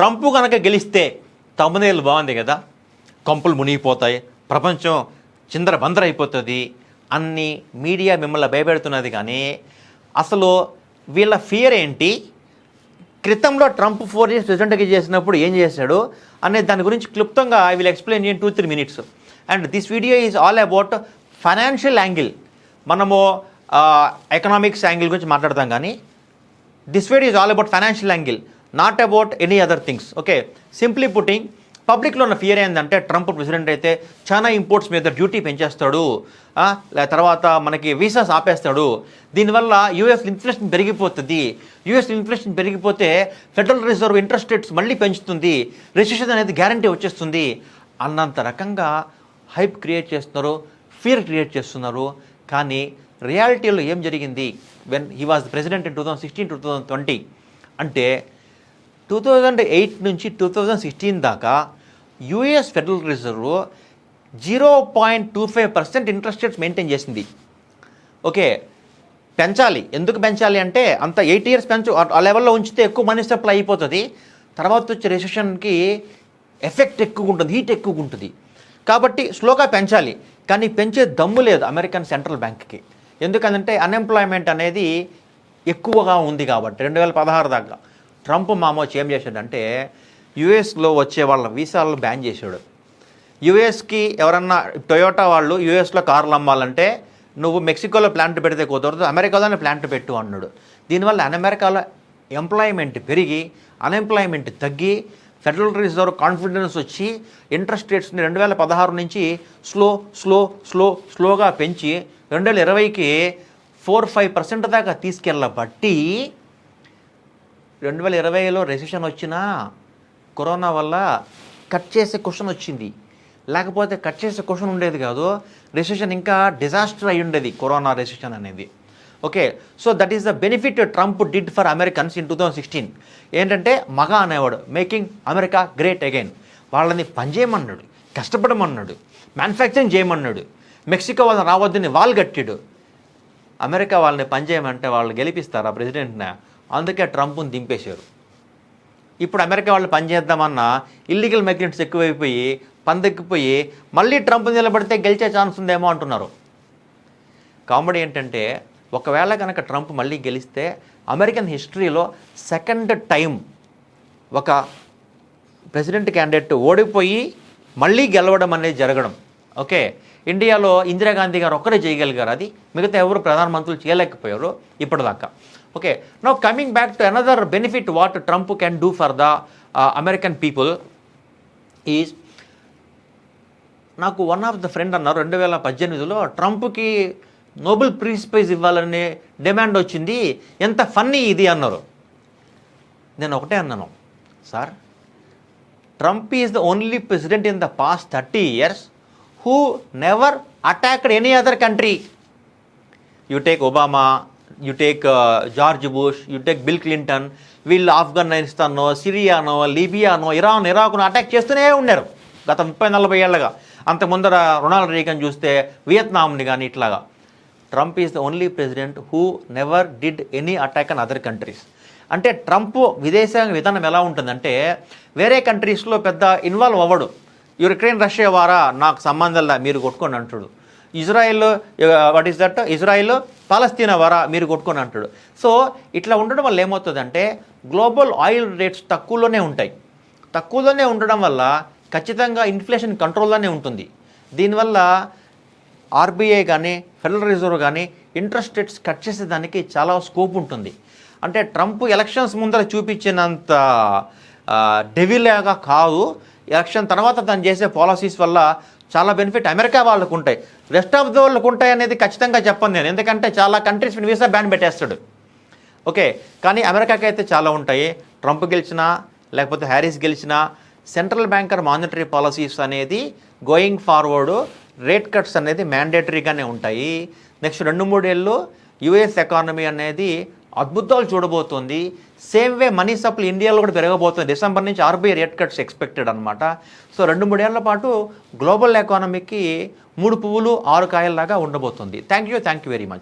Trump కనుక గెలిస్తే తమ్మునేలు బాగుంది కదా, కంపులు మునిగిపోతాయి, ప్రపంచం చిందర బందర అయిపోతుంది అన్ని మీడియా మిమ్మల్ని భయపెడుతున్నది. కానీ అసలు వీళ్ళ ఫియర్ ఏంటి, క్రితంలో ట్రంప్ 4 years ప్రెసిడెంట్గా చేసినప్పుడు ఏం చేశాడు అనే దాని గురించి క్లుప్తంగా I will explain in 2-3 minutes. And this video is all about financial angle. మనము ఎకనామిక్స్ యాంగిల్ గురించి మాట్లాడతాం, కానీ this video is all about financial angle, not about any other things. Okay, simply putting, పబ్లిక్లో ఉన్న ఫియర్ ఏంటంటే Trump president అయితే చాలా imports మీద డ్యూటీ పెంచేస్తాడు, తర్వాత మనకి వీసాస్ ఆపేస్తాడు, దీనివల్ల యూఎస్ ఇన్ఫ్లేషన్ పెరిగిపోతుంది, యూఎస్ ఇన్ఫ్లేషన్ పెరిగిపోతే ఫెడరల్ రిజర్వ్ ఇంట్రెస్ట్ రేట్స్ మళ్ళీ పెంచుతుంది, రెసిషన్ అనేది గ్యారంటీ వచ్చేస్తుంది అన్నంత రకంగా హైప్ క్రియేట్ చేస్తున్నారు, ఫియర్ క్రియేట్ చేస్తున్నారు. కానీ రియాలిటీలో ఏం జరిగింది when he was president in 2016-2020 అంటే 2008 నుంచి 2016 దాకా US federal reserve 0.25% interest rates maintain చేసింది. ఓకే, పెంచాలి, ఎందుకు పెంచాలి అంటే అంత 8 years పెంచు, ఆ లెవెల్లో ఉంచితే ఎక్కువ మనీ సప్లై అయిపోతుంది, తర్వాత వచ్చే రెసిషన్కి ఎఫెక్ట్ ఎక్కువ ఉంటుంది, హీట్ ఎక్కువ ఉంటుంది, కాబట్టి స్లోగా పెంచాలి. కానీ పెంచే దమ్ము లేదు అమెరికన్ సెంట్రల్ బ్యాంక్కి, ఎందుకంటే అన్ఎంప్లాయ్మెంట్ అనేది ఎక్కువగా ఉంది కాబట్టి. 2016 దాకా ట్రంప్ మామూలు ఏం చేశాడంటే యూఎస్లో వచ్చే వాళ్ళ వీసాలను బ్యాన్ చేశాడు. యూఎస్కి ఎవరన్నా టొయోటా వాళ్ళు యూఎస్లో కార్లు అమ్మాలంటే నువ్వు మెక్సికోలో ప్లాంట్ పెడితే కుదరదు, అమెరికాలోనే ప్లాంట్ పెట్టు అన్నాడు. దీనివల్ల అమెరికాలో ఎంప్లాయ్మెంట్ పెరిగి అన్ఎంప్లాయ్మెంట్ తగ్గి ఫెడరల్ రిజర్వ్ కాన్ఫిడెన్స్ వచ్చి ఇంట్రెస్ట్ రేట్స్ని 2016 నుంచి స్లోగా పెంచి 2020కి 4-5% దాకా తీసుకెళ్ళబట్టి 2020లో రెసిషన్ వచ్చినా కరోనా వల్ల కట్ చేసే క్వశ్చన్ వచ్చింది, లేకపోతే కట్ చేసే క్వశ్చన్ ఉండేది కాదు, రెసిషన్ ఇంకా డిజాస్టర్ అయి ఉండేది కరోనా రెసిషన్ అనేది. Okay, so that is the benefit Trump did for Americans in 2016. ఏంటంటే మగ అనేవాడు, మేకింగ్ అమెరికా గ్రేట్ అగైన్. వాళ్ళని పనిచేయమన్నాడు, కష్టపడమన్నాడు, మ్యానుఫ్యాక్చరింగ్ చేయమన్నాడు, మెక్సికో వాళ్ళని రావద్దని వాళ్ళు కట్టాడు. అమెరికా వాళ్ళని పనిచేయమంటే వాళ్ళు గెలిపిస్తారా ప్రెసిడెంట్ని? అందుకే ట్రంప్ని దింపేశారు. ఇప్పుడు అమెరికా వాళ్ళు పనిచేద్దామన్నా ఇల్లీగల్ మైగ్రెంట్స్ ఎక్కువైపోయి పందెక్కిపోయి మళ్ళీ ట్రంప్ నిలబడితే గెలిచే ఛాన్స్ ఉందేమో అంటున్నారు. కామెడీ ఏంటంటే ఒకవేళ కనుక ట్రంప్ మళ్ళీ గెలిస్తే అమెరికన్ హిస్టరీలో సెకండ్ టైం ఒక ప్రెసిడెంట్ క్యాండిడేట్ ఓడిపోయి మళ్ళీ గెలవడం అనేది జరగడం. ఓకే, ఇండియాలో ఇందిరాగాంధీ గారు ఒక్కరే చేయగలిగారు, అది మిగతా ఎవరు ప్రధానమంత్రులు చేయలేకపోయారు ఇప్పటిదాకా. Okay, now coming back to another benefit what Trump can do for the American people is, నాకు వన్ ఆఫ్ ద ఫ్రెండ్ అన్నారు 2018లో ట్రంప్కి నోబెల్ పీస్ ప్రైజ్ ఇవ్వాలనే డిమాండ్ వచ్చింది, ఎంత ఫన్నీ ఇది అన్నారు. నేను ఒకటే అన్నాను, sir Trump is the only president in the past 30 years who never attacked any other country. You take Obama, you take George Bush, you take Bill Clinton, వీళ్ళు ఆఫ్ఘనిస్తానో, సిరియానో, లిబియానో, ఇరాక్ను attack చేస్తూనే ఉన్నారు గత 30-40 ఏళ్ళగా. అంతకుముందర రొనాల్డ్ రీగన్ చూస్తే వియత్నాంని కానీ ఇట్లాగా. Trump is the only president who never did any attack on other countries. అంటే Trump విదేశాంగ విధానం ఎలా ఉంటుందంటే వేరే కంట్రీస్లో పెద్ద ఇన్వాల్వ్ అవ్వడు. యుక్రెయిన్ రష్యా వారా నాకు సంబంధంలా మీరు కొట్టుకొని అంటాడు. Israel what is that, Israel Palestine వారా మీరు కొట్టుకొని అంటాడు. సో ఇట్లా ఉండడం వల్ల ఏమవుతుందంటే గ్లోబల్ ఆయిల్ రేట్స్ తక్కువలోనే ఉంటాయి. తక్కువలోనే ఉండడం వల్ల ఖచ్చితంగా ఇన్ఫ్లేషన్ కంట్రోల్లోనే ఉంటుంది. దీనివల్ల ఆర్బీఐ కానీ ఫెడరల్ రిజర్వ్ కానీ ఇంట్రెస్ట్ రేట్స్ కట్ చేసేదానికి చాలా స్కోప్ ఉంటుంది. అంటే ట్రంప్ ఎలక్షన్స్ ముందర చూపించినంత డెవిల్గా కాదు, ఎలక్షన్ తర్వాత తను చేసే పాలసీస్ వల్ల చాలా బెనిఫిట్ అమెరికా వాళ్ళకు ఉంటాయి, రెస్ట్ ఆఫ్ ద వాళ్ళకు ఉంటాయి అనేది ఖచ్చితంగా చెప్పను నేను, ఎందుకంటే చాలా కంట్రీస్ వీసా బ్యాన్ పెట్టేస్తాడు. ఓకే, కానీ అమెరికాకి అయితే చాలా ఉంటాయి. ట్రంప్ గెలిచినా లేకపోతే హ్యారిస్ గెలిచినా సెంట్రల్ బ్యాంకర్ మానిటరీ పాలసీస్ అనేది గోయింగ్ ఫార్వర్డ్ రేట్ కట్స్ అనేది మ్యాండేటరీగానే ఉంటాయి. నెక్స్ట్ 2-3 ఏళ్ళు యుఎస్ ఎకానమీ అనేది అద్భుతాలు చూడబోతోంది. సేమ్ వే మనీ సప్లై ఇండియాలో కూడా పెరగబోతుంది. డిసెంబర్ నుంచి ఆర్బీఐ రేట్ కట్స్ ఎక్స్పెక్టెడ్ అనమాట. సో 2-3 ఏళ్ల పాటు గ్లోబల్ ఎకానమీకి 3 పువ్వులు 6 కాయల్లాగా ఉండబోతుంది. Thank you very much.